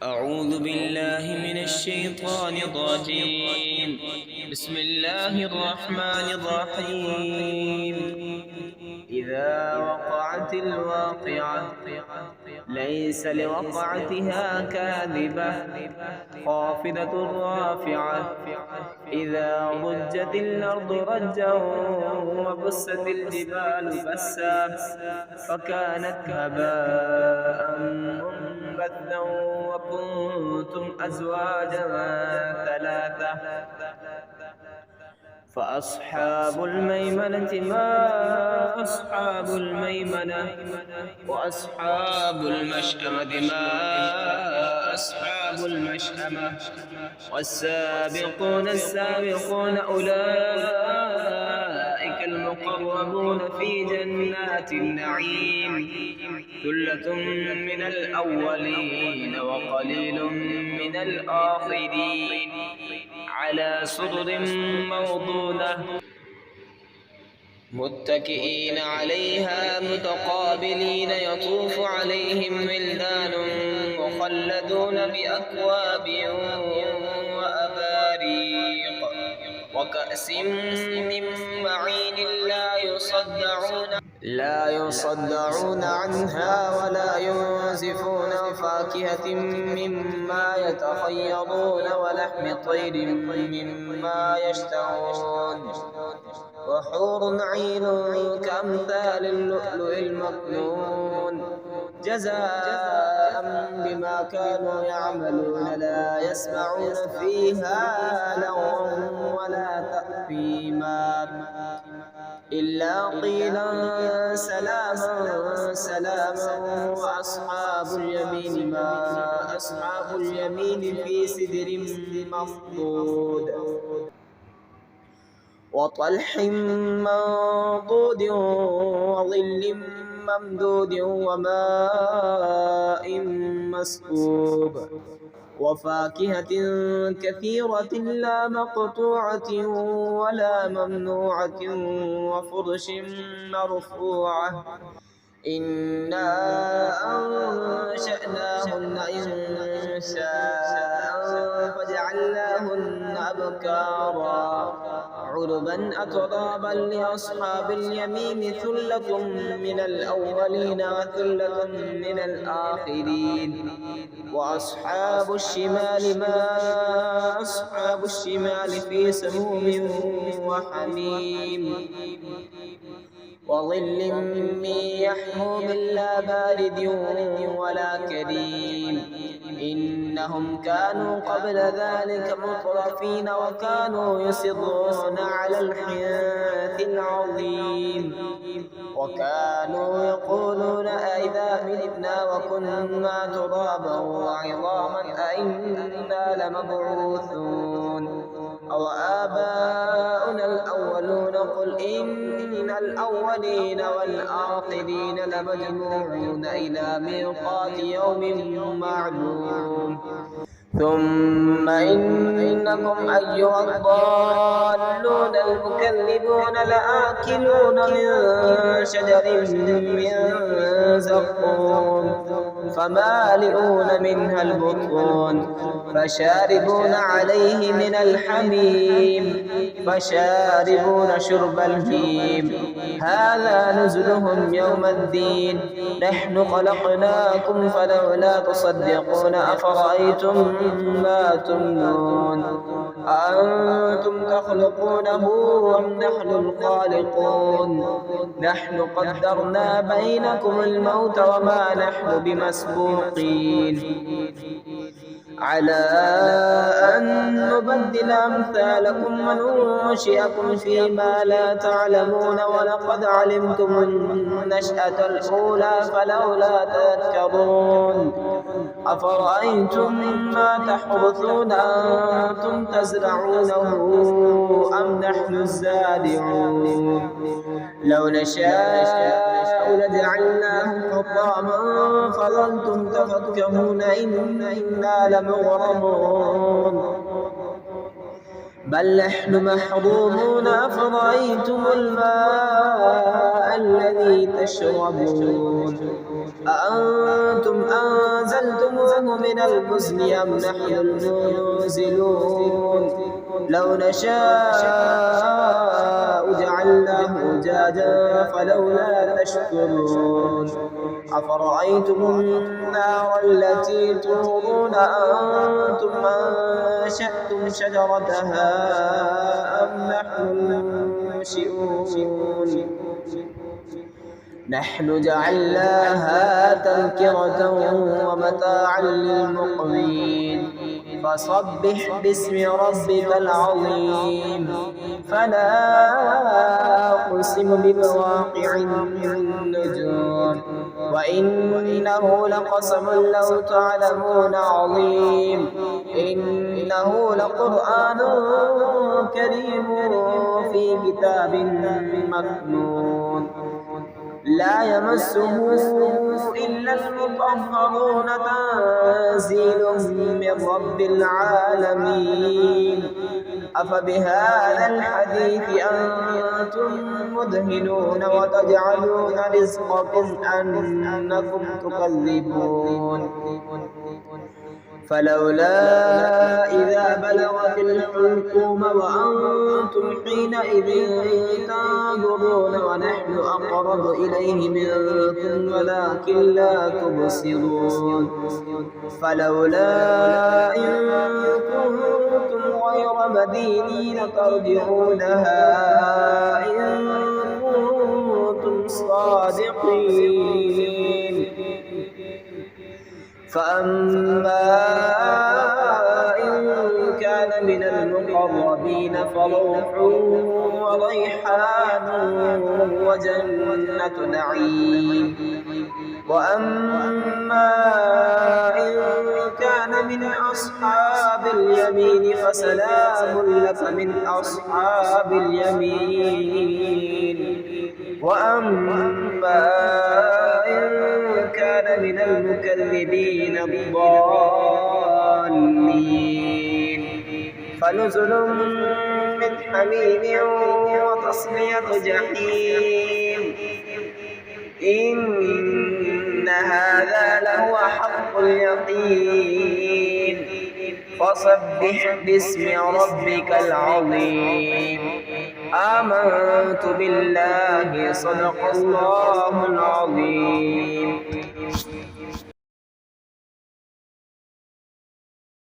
أعوذ بالله من الشيطان الرجيم. بسم الله الرحمن الرحيم. إذا وقعت الواقعة ليس لوقعتها كاذبة خافضة رافعة إذا رجت الأرض رجا وبست الجبال بسا فكانت هباء منبثا وكنتم أزواجا ثلاثة فأصحاب الميمنة ما أصحاب الميمنة وأصحاب المشأمة ما أصحاب المشأمة والسابقون السابقون أولئك المقربون في جنات النعيم ثلة من الأولين وقليل من الآخرين على سرر موضونة متكئين عليها متقابلين يطوف عليهم ولدان مخلدون بأكواب وأباريق وكأس من معين لا يصدعون عنها ولا ينزفون وفاكهة مما يتخيرون ولحم طير مما يشتهون وحور عين كأمثال اللؤلؤ المكنون جزاء بما كانوا يعملون لا يسمعون فيها لغوا ولا تأثيما إلا قيلا سلاما سلاما وأصحاب اليمين ما أصحاب اليمين في سدر مخضود وطلح منضود وظل ممدود وماء مسكوب وفاكهة كثيرة لا مقطوعة ولا ممنوعة وفرش مرفوعة إنا أنشأناهن إنشاء فجعلناهن أبكارا عربا أترابا لأصحاب اليمين ثلة من الأولين وثلة من الآخرين وأصحاب الشمال ما أصحاب الشمال في سموم وحميم وظل من يحموم لا بارد ولا كريم إنهم كانوا قبل ذلك مترفين وكانوا يصرون على الحنث العظيم وكانوا يقولون أئذا متنا وكنا ترابا وعظاما أئنا لمبعوثون أو آباؤنا الأولون قل إن الأولين والآخرين لمجموعون إلى ميقات يوم معلوم ثم إنكم أيها الضالون المكذبون لآكلون من شجر من زقوم فمالئون منها البطون فشاربون عليه من الحميم فشاربون شرب الهيم هذا نزلهم يوم الدين نحن خلقناكم فلولا تصدقون أفرأيتم ما تمنون أأنتم تخلقونه أم نحن الخالقون نحن قدرنا بينكم الموت وما نحن بمسبوقين على أن نبدل أمثالكم وننشئكم فيما لا تعلمون ولقد علمتم النشأة الأولى فلولا تذكرون أفرأيتم ما تحرثون أنتم تزرعونه أم نحن الزارعون لو نشاء لجعلناه حطاما فظلتم تفكرون إنا لمغرمون بل نحن محرومون أفرأيتم الماء الذي تشربون أأنتم أنزلتموه من المزن أم نحن المنزلون لو نشاء جعلناه أجاجا فلولا تشكرون أفرأيتم النار التي تورون أأنتم أنشأتم شجرتها أم نحن المنشئون نحن جعلناها تذكرة ومتاعا للمقوين فصبح باسم ربك العظيم فلا أقسم بمواقع النجوم وإنه لقسم لو تعلمون عظيم إنه لقرآن كريم في كتاب مكنون لا يمسه إلا المطهرون تنزيل من رب العالمين أفبهذا الحديث أنتم مدهنون وتجعلون رزقكم أنكم تكذبون فلولا إذا بلغت الحلقوم وأنتم حينئذ تنظرون ونحن أقرب إليه منكم ولكن لا تبصرون فلولا إن كنتم غير مدينين ترجعونها إن كنتم صادقين فأما إن كان من المقربين فروح وريحان وجنة نعيم وأما إن كان من أصحاب اليمين فسلام لك من أصحاب اليمين وأما إن كان من المكذبين الضالين فنزل من حميم وتصلية جحيم إن هذا لهو حق اليقين فسبح باسم ربك العظيم آمنت بالله صدق الله العظيم.